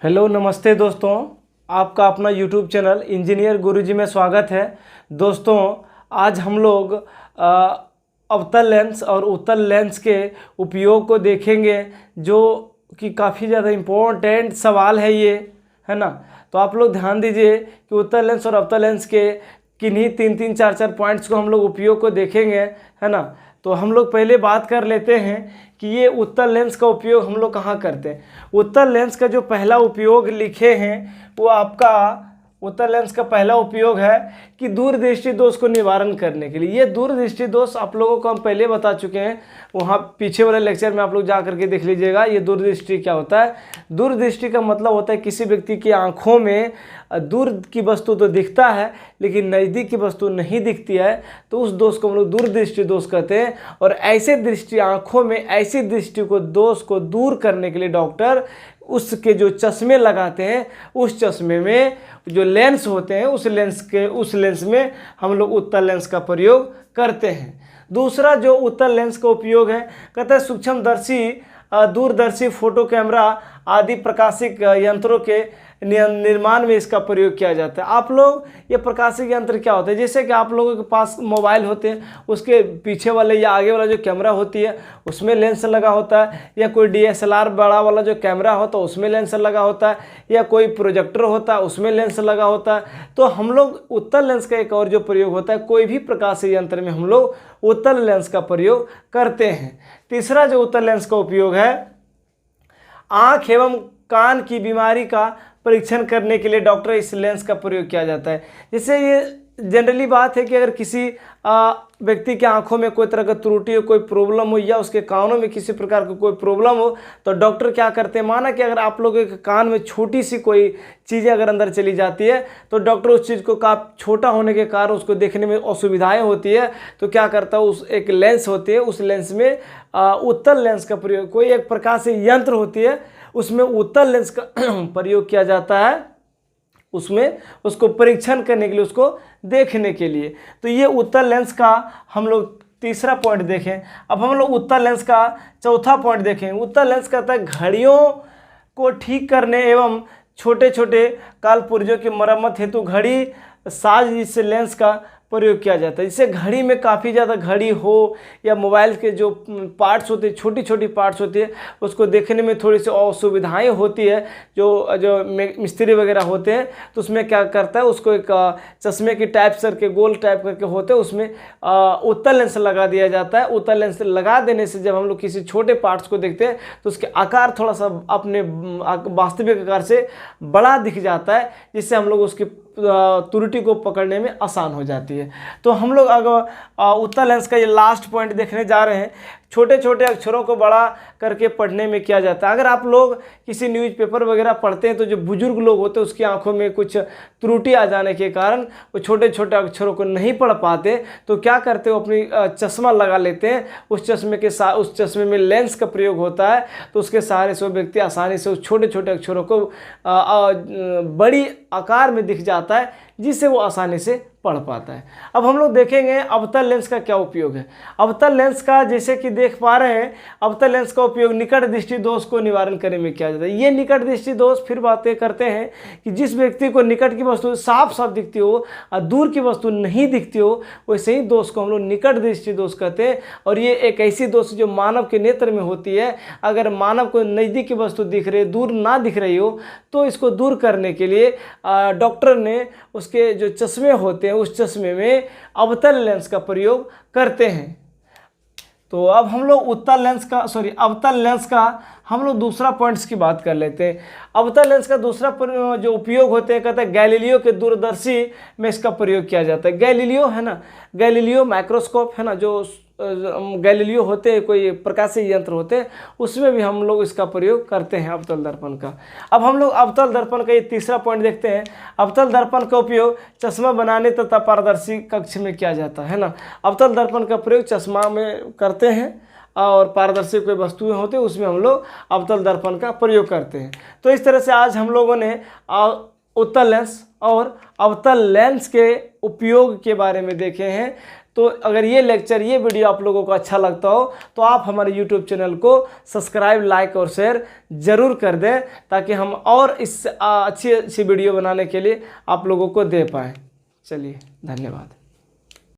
Hello नमस्ते दोस्तों, आपका अपना यूट्यूब चैनल इंजीनियर गुरुजी में स्वागत है। दोस्तों आज हम लोग अवतल लेंस और उत्तल लेंस के उपयोग को देखेंगे, जो कि काफ़ी ज़्यादा इम्पोर्टेंट सवाल है ये, है ना। तो आप लोग ध्यान दीजिए कि उत्तल लेंस और अवतल लेंस के किन्हीं तीन चार पॉइंट्स को हम लोग उपयोग को देखेंगे, है ना। तो हम लोग पहले बात कर लेते हैं कि ये उत्तल लेंस का उपयोग हम लोग कहाँ करते हैं। उत्तल लेंस का जो पहला उपयोग लिखे हैं वो आपका उत्तल लेंस का पहला उपयोग है कि दूरदृष्टि दोष को निवारण करने के लिए। ये दूरदृष्टि दोष आप लोगों को हम पहले बता चुके हैं, वहाँ पीछे वाले लेक्चर में आप लोग जा करके देख लीजिएगा। ये दूरदृष्टि क्या होता है। दूरदृष्टि का मतलब होता है किसी व्यक्ति की आँखों में दूर की वस्तु तो दिखता है लेकिन नज़दीक की वस्तु नहीं दिखती है, तो उस दोष को हम लोग दूरदृष्टि दोष कहते हैं। और ऐसे दृष्टि आँखों में ऐसी दृष्टि को दोष को दूर करने के लिए डॉक्टर उसके जो चश्मे लगाते हैं, उस चश्मे में जो लेंस होते हैं उस लेंस में हम लोग उत्तल लेंस का प्रयोग करते हैं। दूसरा जो उत्तल लेंस का उपयोग है, कहते हैं सूक्ष्मदर्शी दूरदर्शी फोटो कैमरा आदि प्रकाशिक यंत्रों के निर्माण में इसका प्रयोग किया जाता है। आप लोग ये प्रकाशिक यंत्र क्या होते हैं, जैसे कि आप लोगों के पास मोबाइल होते हैं, उसके पीछे वाले या आगे वाला जो कैमरा होती है उसमें लेंस लगा होता है, या कोई DSLR बड़ा वाला जो कैमरा होता है उसमें लेंस लगा होता है, या कोई प्रोजेक्टर होता है उसमें लेंस लगा होता है। तो हम लोग उत्तल लेंस का एक और जो प्रयोग होता है, कोई भी प्रकाशिक यंत्र में हम लोग उत्तल लेंस का प्रयोग करते हैं। तीसरा जो उत्तल लेंस का उपयोग है, आँख एवं कान की बीमारी का परीक्षण करने के लिए डॉक्टर इस लेंस का प्रयोग किया जाता है। जैसे ये जनरली बात है कि अगर किसी व्यक्ति के आंखों में कोई तरह का त्रुटि हो, कोई प्रॉब्लम हो, या उसके कानों में किसी प्रकार का कोई प्रॉब्लम हो, तो डॉक्टर क्या करते हैं, माना कि अगर आप लोगों के कान में छोटी सी कोई चीज़ें अगर अंदर चली जाती है, तो डॉक्टर उस चीज़ को काफ़ी छोटा होने के कारण उसको देखने में असुविधाएं होती है, तो क्या करता है, उस एक लेंस होती है, उस लेंस में उत्तल लेंस का प्रयोग, कोई एक प्रकार से यंत्र होती है उसमें उत्तल लेंस का प्रयोग किया जाता है, उसमें उसको परीक्षण करने के लिए, उसको देखने के लिए। तो ये उत्तल लेंस का हम लोग तीसरा पॉइंट देखें। अब हम लोग उत्तल लेंस का चौथा पॉइंट देखें। उत्तल लेंस कहता है घड़ियों को ठीक करने एवं छोटे छोटे कालपुर्जों की मरम्मत हेतु घड़ी साज इस लेंस का प्रयोग किया जाता है। जैसे घड़ी में काफ़ी ज़्यादा घड़ी हो, या मोबाइल के जो पार्ट्स होते हैं, छोटी छोटी पार्ट्स होती है, उसको देखने में थोड़ी सी असुविधाएं होती है, जो मिस्त्री वगैरह होते हैं, तो उसमें क्या करता है, उसको एक चश्मे की टाइप करके गोल टाइप करके होते हैं, उसमें उत्तल लेंस लगा दिया जाता है। उत्तल लेंस लगा देने से जब हम लोग किसी छोटे पार्ट्स को देखते हैं तो उसके आकार थोड़ा सा अपने वास्तविक आकार से बड़ा दिख जाता है, जिससे हम लोग उसकी त्रुटि को पकड़ने में आसान हो जाती है। तो हम लोग अगर उत्तल लेंस का ये लास्ट पॉइंट देखने जा रहे हैं, छोटे छोटे अक्षरों को बड़ा करके पढ़ने में किया जाता है। अगर आप लोग किसी न्यूज़पेपर वगैरह पढ़ते हैं तो जो बुजुर्ग लोग होते हैं उसकी आंखों में कुछ त्रुटि आ जाने के कारण वो छोटे छोटे अक्षरों को नहीं पढ़ पाते, तो क्या करते हो, अपनी चश्मा लगा लेते हैं। उस चश्मे में लेंस का प्रयोग होता है, तो उसके सहारे से वो व्यक्ति आसानी से उस छोटे छोटे अक्षरों को बड़ी आकार में दिख जाता है, जिससे वो आसानी से पढ़ पाता है। अब हम लोग देखेंगे अवतल लेंस का क्या उपयोग है। अवतल लेंस का, जैसे कि देख पा रहे हैं, अवतल लेंस का उपयोग निकट दृष्टि दोष को निवारण करने में किया जाता है। ये निकट दृष्टि दोष फिर बातें करते हैं कि जिस व्यक्ति को निकट की वस्तु साफ साफ दिखती हो और दूर की वस्तु नहीं दिखती हो, वैसे ही दोष को हम लोग निकट दृष्टि दोष कहते हैं। और ये एक ऐसी दोष जो मानव के नेत्र में होती है। अगर मानव को नज़दीक की वस्तु दिख रही, दूर ना दिख रही हो, तो इसको दूर करने के लिए डॉक्टर ने उसके जो चश्मे होते हैं उस चश्मे में अवतल लेंस का प्रयोग करते हैं। तो अब हम लोग अवतल लेंस का हम लोग दूसरा पॉइंट्स की बात कर लेते हैं। अवतल लेंस का दूसरा जो उपयोग होते हैं, कहते हैं गैलीलियो के दूरदर्शी में इसका प्रयोग किया जाता है। गैलीलियो है ना, गैलीलियो माइक्रोस्कोप है ना, जो गैलीलियो होते हैं, कोई प्रकाशीय यंत्र होते हैं, उसमें भी हम लोग इसका प्रयोग करते हैं अवतल दर्पण का। अब हम लोग अवतल दर्पण का ये तीसरा पॉइंट देखते हैं। अवतल दर्पण का उपयोग चश्मा बनाने तथा पारदर्शी कक्ष में किया जाता है ना। अवतल दर्पण का प्रयोग चश्मा में करते हैं, और पारदर्शी कोई वस्तुएं होती है उसमें हम लोग अवतल दर्पण का प्रयोग करते हैं। तो इस तरह से आज हम लोगों ने उत्तल लेंस और अवतल लेंस के उपयोग के बारे में देखे हैं। तो तो अगर ये लेक्चर, ये वीडियो आप लोगों को अच्छा लगता हो तो आप हमारे यूट्यूब चैनल को सब्सक्राइब, लाइक और शेयर ज़रूर कर दें, ताकि हम और इस अच्छी अच्छी वीडियो बनाने के लिए आप लोगों को दे पाएँ। चलिए, धन्यवाद।